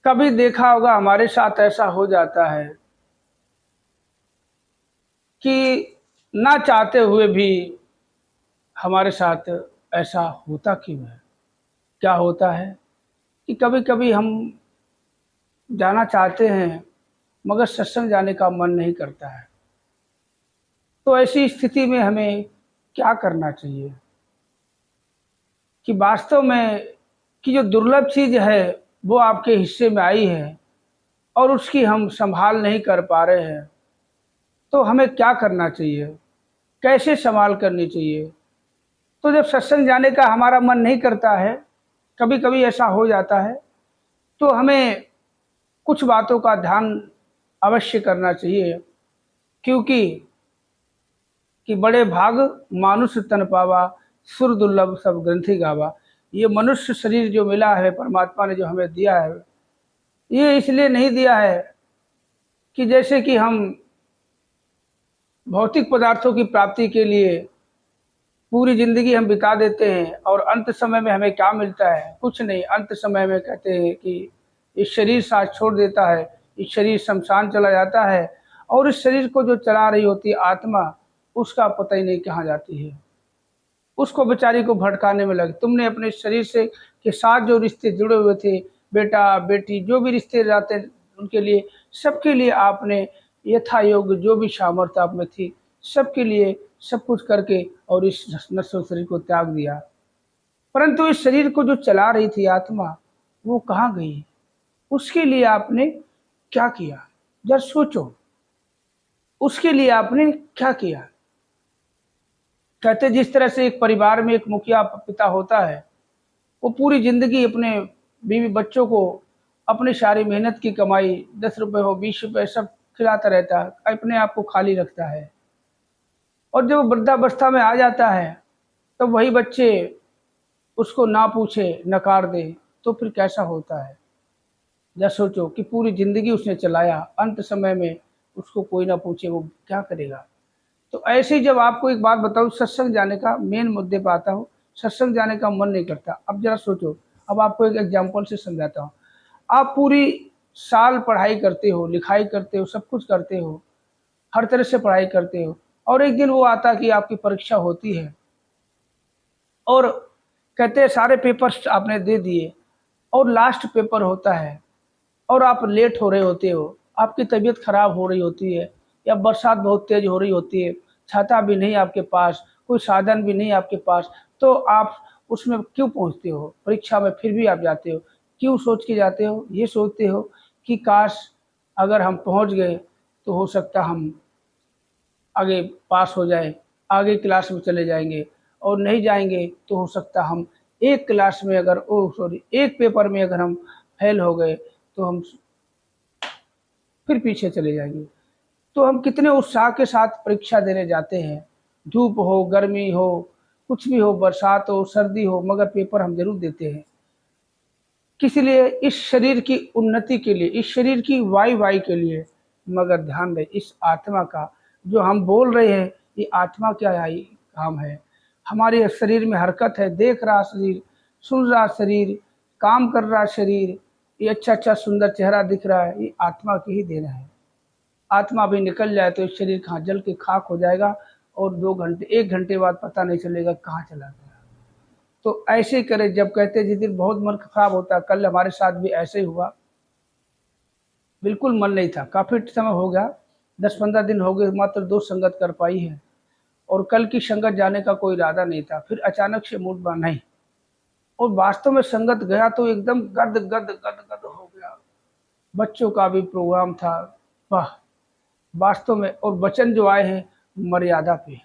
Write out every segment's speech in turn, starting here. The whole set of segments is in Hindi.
कभी देखा होगा हमारे साथ ऐसा हो जाता है कि ना चाहते हुए भी हमारे साथ ऐसा होता क्यों है? क्या होता है कि कभी कभी हम जाना चाहते हैं मगर सत्संग जाने का मन नहीं करता है। तो ऐसी स्थिति में हमें क्या करना चाहिए कि वास्तव में कि जो दुर्लभ चीज़ है वो आपके हिस्से में आई है और उसकी हम संभाल नहीं कर पा रहे हैं, तो हमें क्या करना चाहिए, कैसे संभाल करनी चाहिए? तो जब सत्संग जाने का हमारा मन नहीं करता है, कभी कभी ऐसा हो जाता है, तो हमें कुछ बातों का ध्यान अवश्य करना चाहिए। क्योंकि कि बड़े भाग मानुष तन पावा, सुर दुर्लभ सब ग्रंथि गावा। ये मनुष्य शरीर जो मिला है, परमात्मा ने जो हमें दिया है, ये इसलिए नहीं दिया है कि जैसे कि हम भौतिक पदार्थों की प्राप्ति के लिए पूरी जिंदगी हम बिता देते हैं और अंत समय में हमें क्या मिलता है? कुछ नहीं। अंत समय में कहते हैं कि इस शरीर साथ छोड़ देता है, इस शरीर शमशान चला जाता है और इस शरीर को जो चला रही होती है आत्मा, उसका पता ही नहीं कहाँ जाती है। उसको बेचारी को भटकाने में लगे। तुमने अपने शरीर से के साथ जो रिश्ते जुड़े हुए थे, बेटा बेटी जो भी रिश्ते जाते उनके लिए, सबके लिए आपने यथा योग्य जो भी सामर्थ्य आप में थी, सबके लिए सब कुछ करके और इस नश्वर शरीर को त्याग दिया। परंतु इस शरीर को जो चला रही थी आत्मा, वो कहाँ गई? उसके लिए आपने क्या किया? जरा सोचो, उसके लिए आपने क्या किया? कहते जिस तरह से एक परिवार में एक मुखिया पिता होता है, वो पूरी जिंदगी अपने बीवी बच्चों को अपनी सारी मेहनत की कमाई 10 रुपए हो 20 रुपए सब खिलाता रहता है, अपने आप को खाली रखता है। और जब वृद्धावस्था में आ जाता है तो वही बच्चे उसको ना पूछे नकार दे, तो फिर कैसा होता है? या सोचो कि पूरी जिंदगी उसने चलाया, अंत समय में उसको कोई ना पूछे, वो क्या करेगा? तो ऐसे ही जब आपको एक बात बताऊँ, सत्संग जाने का मेन मुद्दे पर आता हूँ। सत्संग जाने का मन नहीं करता। अब जरा सोचो, अब आपको एक एग्जाम्पल से समझाता हूँ। आप पूरी साल पढ़ाई करते हो, लिखाई करते हो, सब कुछ करते हो, हर तरह से पढ़ाई करते हो, और एक दिन वो आता कि आपकी परीक्षा होती है और कहते हैं सारे पेपर्स आपने दे दिए और लास्ट पेपर होता है और आप लेट हो रहे होते हो, आपकी तबीयत खराब हो रही होती है या बरसात बहुत तेज हो रही होती है, छाता भी नहीं आपके पास, कोई साधन भी नहीं आपके पास, तो आप उसमें क्यों पहुंचते हो? परीक्षा में फिर भी आप जाते हो। क्यों सोच के जाते हो? ये सोचते हो कि काश अगर हम पहुंच गए तो हो सकता हम आगे पास हो जाए, आगे क्लास में चले जाएंगे, और नहीं जाएंगे तो हो सकता हम एक क्लास में अगर एक पेपर में अगर हम फेल हो गए तो हम फिर पीछे चले जाएंगे। तो हम कितने उत्साह के साथ परीक्षा देने जाते हैं, धूप हो, गर्मी हो, कुछ भी हो, बरसात हो, सर्दी हो, मगर पेपर हम जरूर देते हैं। किस लिए? इस शरीर की उन्नति के लिए, इस शरीर की वाई के लिए। मगर ध्यान रहे, इस आत्मा का जो हम बोल रहे हैं, ये आत्मा क्या है? काम है हमारे शरीर में हरकत है, देख रहा शरीर, सुन रहा शरीर, काम कर रहा शरीर, ये अच्छा अच्छा सुंदर चेहरा दिख रहा है, ये आत्मा की ही देना है। आत्मा भी निकल जाए तो शरीर कहाँ जल के खाक हो जाएगा और 2 घंटे 1 घंटे बाद पता नहीं चलेगा कहाँ चला गया। तो ऐसे ही करे। जब कहते जिस दिन बहुत मन खराब होता, कल हमारे साथ भी ऐसे ही हुआ। बिल्कुल मन नहीं था, काफ़ी समय हो गया, 10-15 दिन हो गए, मात्र 2 संगत कर पाई है और कल की संगत जाने का कोई इरादा नहीं था। फिर अचानक से मूड बना नहीं, और वास्तव में संगत गया तो एकदम गद गद गद गद हो गया। बच्चों का भी प्रोग्राम था, वाह वास्तव में। और वचन जो आए हैं मर्यादा पे,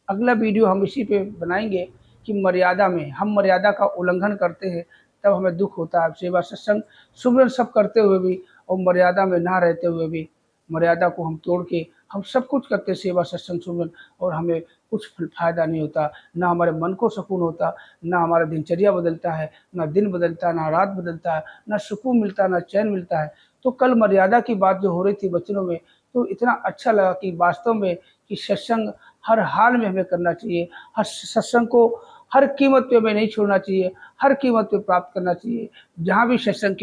अगला वीडियो हम इसी पे बनाएंगे कि मर्यादा में हम मर्यादा का उल्लंघन करते हैं तब हमें दुख होता है। सेवा सत्संग सुमिरन सब करते हुए भी और मर्यादा में ना रहते हुए भी, मर्यादा को हम तोड़ के हम सब कुछ करते सेवा सत्संग सुमिरन, और हमें कुछ फायदा नहीं होता, ना हमारे मन को सुकून होता, ना हमारा दिनचर्या बदलता है, ना दिन बदलता है, ना रात बदलता है, ना सुकून मिलता है, ना चैन मिलता है। तो कल मर्यादा की बात जो हो रही थी बच्चों में, तो इतना अच्छा लगा कि वास्तव में कि सत्संग हर हाल में हमें करना चाहिए। हर सत्संग को हर कीमत पे हमें नहीं छोड़ना चाहिए, हर कीमत पे प्राप्त करना चाहिए। जहाँ भी सत्संग की